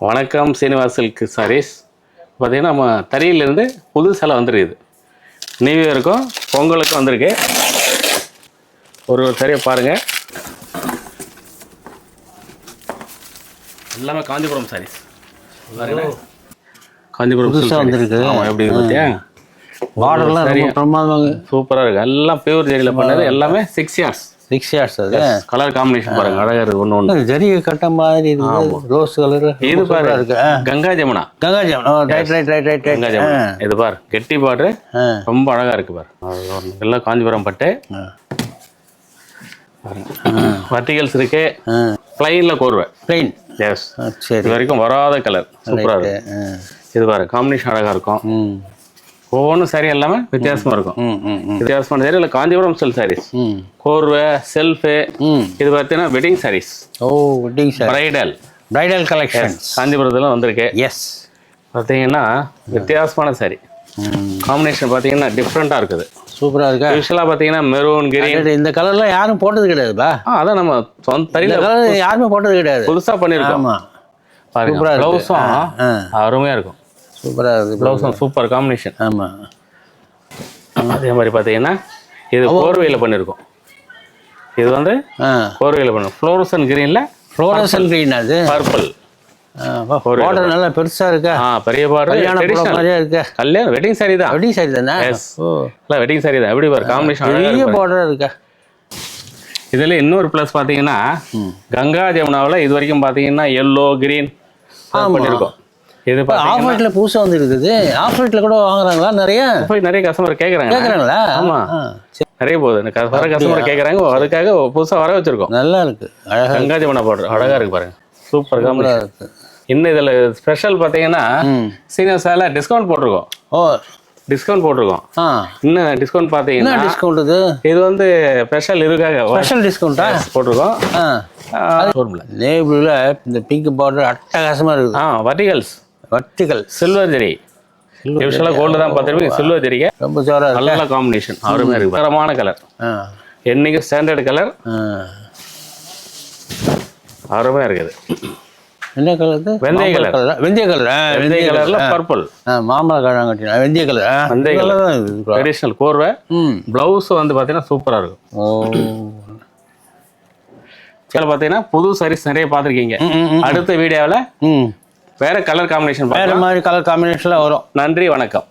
வணக்கம் சீனிவாஸ் சில்க் சாரீஸ். பார்த்தீங்கன்னா நம்ம தறியிலேருந்து புது சேலை வந்துருக்குது. நியூ இயருக்கும் பொங்கலுக்கும் வந்திருக்கு. ஒரு தறியை பாருங்கள். எல்லாமே காஞ்சிபுரம் சாரீஸ். காஞ்சிபுரம் புதுசாக வந்துருக்கு. ஆமாம், எப்படி பார்த்தியா? பார்டர்லாம் ரொம்ப பிரமாதமாக சூப்பராக இருக்குது. எல்லாம் பியூர் ஜெரியில் பண்ணது. எல்லாமே 6 yards. 6 yards. அது கலர் காம்பினேஷன் பாருங்க, அழகா இருக்கு. ஒன்று ஜரி கட்ட மாதிரி இருக்குது. ரோஸ் கலர் இது பாரு இருக்கு. கங்கா ஜமுனா. கங்கா ஜமுனா. ரைட். கங்கா ஜமுனா. இது பாரு கெட்டி பாரு, ரொம்ப அழகா இருக்கு பாரு. எல்லாம் காஞ்சிபுரம் பட்டு வர்டிகல்ஸ் இருக்கு. பிளைன்ல கோர்வை. பிளைன். எஸ். சரி, இது வரைக்கும் வராத கலர். சூப்பரா இருக்கு. இது பாரு காம்பினேஷன் அழகா இருக்கும். ஒவ்வொன்றும் சாரி எல்லாமே வித்தியாசமா இருக்கும். வித்தியாசமான சாரி இல்லை காஞ்சிபுரம் சில்க் சாரீஸ். கோர்வை, செல்ஃபு. இது பார்த்தீங்கன்னா வெட்டிங் சாரீஸ். ஓ, வெட்டிங் சாரி. பிரைடல் கலெக்ஷன் காஞ்சிபுரத்தில் வந்திருக்கு. எஸ். பார்த்தீங்கன்னா வித்தியாசமான சாரி. காம்பினேஷன் பார்த்தீங்கன்னா டிஃப்ரெண்ட்டாக இருக்குது. சூப்பராக இருக்கா. யூஸ்வலாக பார்த்தீங்கன்னா மெரூன், கிரீன். இந்த கலர்லாம் யாரும் போட்டது கிடையாதுப்பா. அதான் நம்ம சொந்த தறியில் கலர் யாருமே போட்டது கிடையாது. புதுசாக பண்ணியிருக்கோம். ஆமாம், பாருங்க. ப்ளவுஸும் அருமையாக இருக்கும். சூப்பராக இருக்குது. ப்ளவுஸும் சூப்பர் காம்பினேஷன். ஆமாம். அதே மாதிரி பார்த்தீங்கன்னா இது கோர்வையில் பண்ணியிருக்கோம். இது வந்து கோர்வையில் பண்ணும். ஃப்ளோரசன் கிரீனில். Fluorescent green. அது பர்பிள். பார்டர் நல்லா பெருசாக இருக்கா. பெரிய பார்டர். கல்யாணம் மாதிரியா இருக்கா. கல்யாணம் வெட்டிங் சாரி தான். வெட்டிங் சாரி தானே. இல்லை வெட்டிங் சாரி தான். எப்படி பாரு காம்பினேஷன். பெரிய பார்டர் இருக்கா. இதில் இன்னொரு ப்ளஸ் பார்த்தீங்கன்னா கங்கா ஜமுனாவில் இது வரைக்கும் பார்த்தீங்கன்னா எல்லோ, கிரீன் பண்ணியிருக்கோம். இது ஆஃப் ஒயிட்ல புதுசாக வந்து இருக்குது. ஆஃப் ஒயிட்ல கூட வாங்குறாங்களா? நிறைய கஸ்டமர் கேட்குறாங்களா? ஆமாம், நிறைய போகுது. வர கஸ்டமர் கேட்குறாங்க. அதுக்காக புதுசாக வர வச்சிருக்கோம். நல்லா இருக்கு. அழகாக கங்கா ஜமுனா பார்டர் அழகாக இருக்கு பாருங்க. சூப்பர் காம்பினேஷன் இருக்கு. இன்னும் இதில் ஸ்பெஷல் பார்த்தீங்கன்னா சீனியர்ஸால டிஸ்கவுண்ட் போட்டிருக்கோம். ஓ, டிஸ்கவுண்ட் போட்டிருக்கோம். இன்னும் டிஸ்கவுண்ட் பார்த்தீங்கன்னா டிஸ்கவுண்ட் இது வந்து ஸ்பெஷல் இதுக்காக ஸ்பெஷல் டிஸ்கவுண்ட்டா போட்டிருக்கோம். லேபிளில் இந்த பிங்க் பார்டர் அட்டகாசமாக இருக்குது. வர்டிகல் சில்வர் ஜெரி. யூஸ்வலாக கோல்டு தான் பார்த்துருப்பீங்க. சில்வர் ஜெரிக்கு ரொம்ப ஜோரா நல்ல காம்பினேஷன். அருமையாக இருக்கு. தரமான கலர். என்னைக்கு ஸ்டாண்டர்ட் கலர். அருமையாக இருக்குது. என்ன கலர்? வெந்தய கலர். வெந்தய கலர்ல பர்பிள். மாம்பழ கலர் கட்டினா வெந்தய கலர். வெந்தய கலர் ட்ரெடிஷனல் கோர்வை. பிளவுஸ் வந்து பார்த்தீங்கன்னா சூப்பராக இருக்கும். சில பார்த்தீங்கன்னா புது சாரீஸ் நிறைய பார்த்துருக்கீங்க. அடுத்த வீடியோவில் வேற கலர் காம்பினேஷன், வேற மாதிரி கலர் காம்பினேஷன்ல வரும். நன்றி, வணக்கம்.